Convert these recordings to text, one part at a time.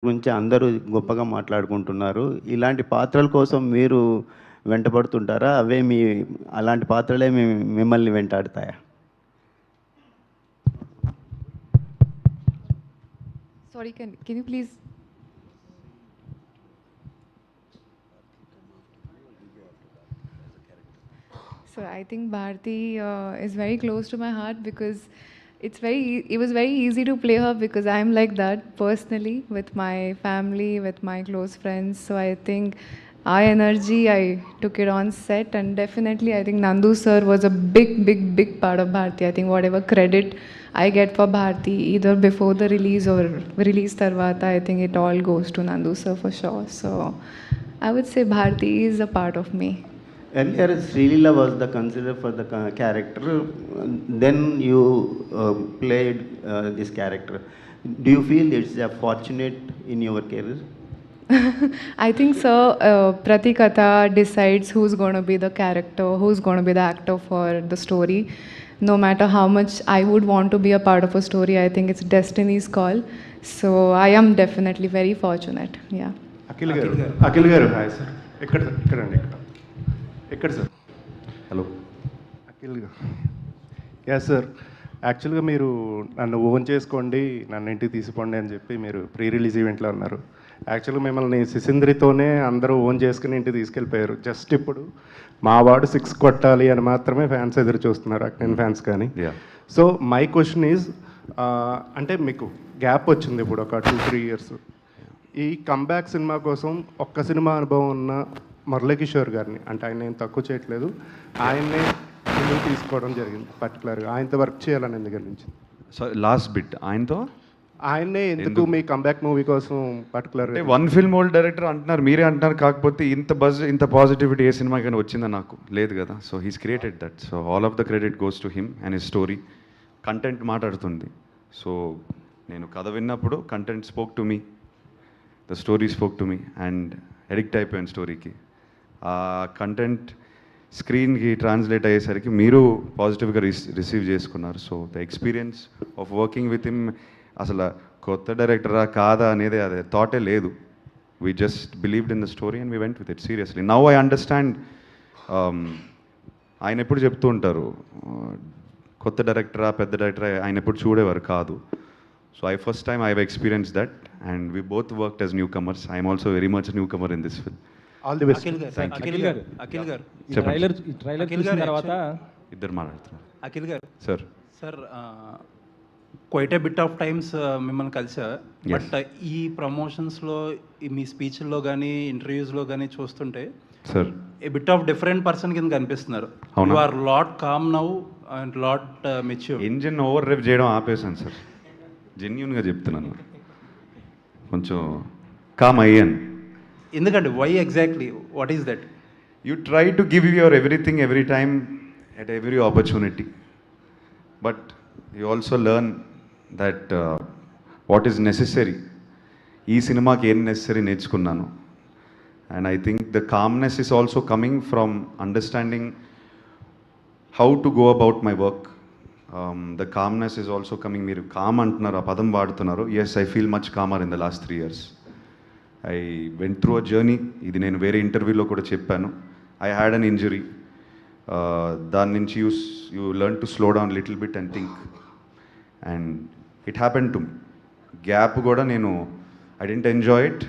గురించి అందరూ గొప్పగా మాట్లాడుకుంటున్నారు. ఇలాంటి పాత్రల కోసం మీరు వెంటపడుతుంటారా? అలాంటి పాత్రలే మిమ్మల్ని వెంటాడుతాయా? Sorry, can you please? So I think Bharti is very close to my heart because it was very easy to play her because I'm like that personally with my family, with my close friends. So I think our energy, I took it on set, and definitely I think Nandu sir was a big part of Bharti. I think whatever credit I get for Bharti, either before the release or release tarvata, I think it all goes to Nandu sir for sure. So I would say Bharti is a part of me. Earlier, Srilila was the considered for the character. Then you played this character. Do you feel it's fortunate in your career? I think, sir, Pratikatha decides who's going to be the character, who's going to be the actor for the story. No matter how much I would want to be a part of a story, I think it's destiny's call. So I am definitely very fortunate. Yeah. Akhil గారు hi sir. ఎక్కడ sir? Hello Akhil గారు. Yeah sir, యాక్చువల్గా మీరు నన్ను own చేసుకోండి, నన్ను ఇంటికి తీసుకోండి అని చెప్పి మీరు ప్రీ రిలీజ్ ఈవెంట్లో అన్నారు. యాక్చువల్గా మిమ్మల్ని సిసింద్రితోనే అందరూ ఓన్ చేసుకుని ఇంటికి తీసుకెళ్ళిపోయారు. జస్ట్ ఇప్పుడు మా వాడు 6 కొట్టాలి అని మాత్రమే ఫ్యాన్స్ ఎదురు చూస్తున్నారు, అక్కినేని ఫ్యాన్స్ కానీ. సో మై క్వశ్చన్ ఈజ్, అంటే మీకు గ్యాప్ వచ్చింది ఇప్పుడు ఒక 2-3 ఇయర్స్. ఈ కంబ్యాక్ సినిమా కోసం ఒక్క సినిమా అనుభవం ఉన్న మురళీకిషోర్ గారిని, అంటే ఆయన నేను తక్కువ చేయట్లేదు, ఆయన్నే ఎందుకు తీసుకోవడం జరిగింది? పర్టికులర్గా ఆయనతో వర్క్ చేయాలని ఎందుకు అనిపించింది? సో లాస్ట్ బిట్ ఆయన్నే ఎందుకు మీ కంబ్యాక్ మూవీ కోసం particular? One film old director అంటున్నారు, మీరే అంటున్నారు. కాకపోతే ఇంత బజ్, ఇంత పాజిటివిటీ ఏ సినిమా కానీ వచ్చిందా? నాకు లేదు కదా. So he's created that. So all of the credit goes to him and his story. Content మాట్లాడుతుంది. సో నేను కథ విన్నప్పుడు content spoke to me, the story spoke to me, and addict అయిపోయాను స్టోరీకి. ఆ కంటెంట్ స్క్రీన్కి ట్రాన్స్లేట్ అయ్యేసరికి మీరు పాజిటివ్గా రిసీవ్ చేసుకున్నారు. So the experience of working with him, అసలు కొత్త డైరెక్టరా కాదా అనేది అదే థాటే లేదు. We just believed in the story and we went with it seriously. Now I understand. ఆయన ఎప్పుడు చెప్తూ ఉంటారు, కొత్త డైరెక్టరా పెద్ద డైరెక్టరా ఆయన ఎప్పుడు చూడేవారు కాదు. So first time I have experience that, and we both worked as newcomers. I'm also very much newcomer in this film. All the best. Akhil garu trailer చూసిన తర్వాత ఇద్దరు మాట్లాడుతున్నారు. Akhil garu sir quite a bit of times మిమ్మల్ని కలిసా. But ఈ ప్రమోషన్స్లో మీ స్పీచ్ల్లో కానీ ఇంటర్వ్యూస్లో కానీ చూస్తుంటే sir a bit of different person కింద కనిపిస్తున్నారు. You are lot calm now and lot mature. Engine overdrive చేయడం ఆపేసాను సార్, జెన్యూన్గా చెప్తున్నాను. కొంచెం కామ్ అయ్యాను. ఎందుకంటే why exactly, what is that? You try to give your everything every time at every opportunity, but you also learn that what is necessary. Ee cinema ki em necessary నేర్చుకున్నాను. And I think the calmness is also coming from understanding how to go about my work. The calmness is also coming. మీరు calm అంటున్నారు, ఆ పదం వాడుతున్నారు. Yes, I feel much calmer in the last 3 years. I went through a journey. ఇది నేను వేరే ఇంటర్వ్యూలో కూడా చెప్పాను. I had an injury. దాని నుంచి you learn to slow down little bit and think. And it happened to me. Gap కూడా నేను I didn't enjoy it,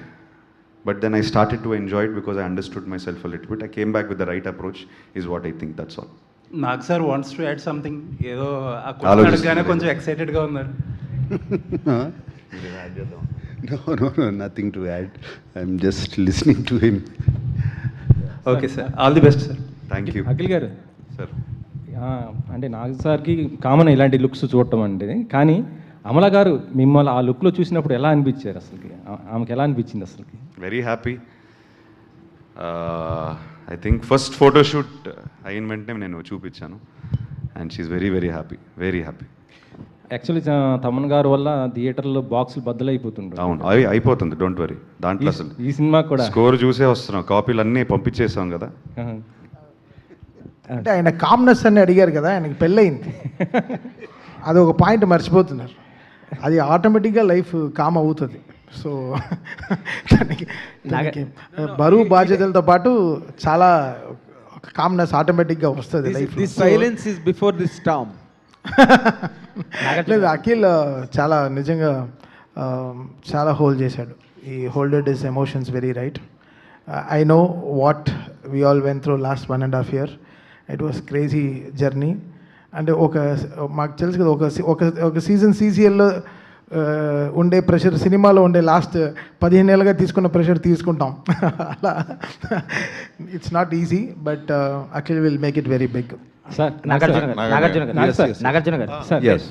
but then I started to enjoy it because I understood myself a little bit. I came back with the right approach is what I think. That's all. Nag sir wants to add something. ఏదో అడగగానే కొంచెం ఎక్సైటెడ్గా ఉన్నారు. No, nothing to add. I'm just listening to him. Okay sir, all the best sir. Thank you. Akhil garu sir, అంటే నాగ్ సార్కి common ఇలాంటి looks చూడటం అంటే, కానీ అమల గారు మిమ్మల్ని ఆ లుక్లో చూసినప్పుడు ఎలా అనిపించారు? అసలుకి ఆమెకి ఎలా అనిపించింది అసలుకి? Very happy. I think first photoshoot అయిన వెంటనే నేను చూపించాను, and she very very happy, very happy. Actually Thaman garu వల్ల థియేటర్లో బాక్సులు బద్దలైపోతుంటారు. అవును, అయిపోతుంది, డోంట్ వరీ. దాంట్లో అసలు ఈ సినిమా కూడా స్కోర్ చూసే వస్తున్నాం, కాపీలు అన్నీ పంపించేసాం కదా. అంటే ఆయన కామ్నెస్ అని అడిగారు కదా, ఆయనకి పెళ్ళయింది. అది ఒక పాయింట్ మర్చిపోతున్నారు. అది ఆటోమేటిక్గా లైఫ్ కామ్ అవుతుంది. సో బరువు బాధ్యతలతో పాటు చాలా కామ్నెస్ ఆటోమేటిక్గా వస్తుంది life. This silence is before this Storm. లేదు, అఖిల్ చాలా నిజంగా చాలా హోల్డ్ చేశాడు. ఈ హోల్డెడ్ his emotions very right. I know what we all went through last 1.5 year. It was crazy journey. అంటే మాకు తెలుసు కదా, ఒక సీజన్ సీసీఎల్లో ఉండే ప్రెషర్ సినిమాలో ఉండే లాస్ట్ 15 ఏళ్ళుగా తీసుకున్న ప్రెషర్ తీసుకుంటాం. అలా it's not easy, but Akhil will make it very big. Sir Nagarjuna garu sir sir Yes.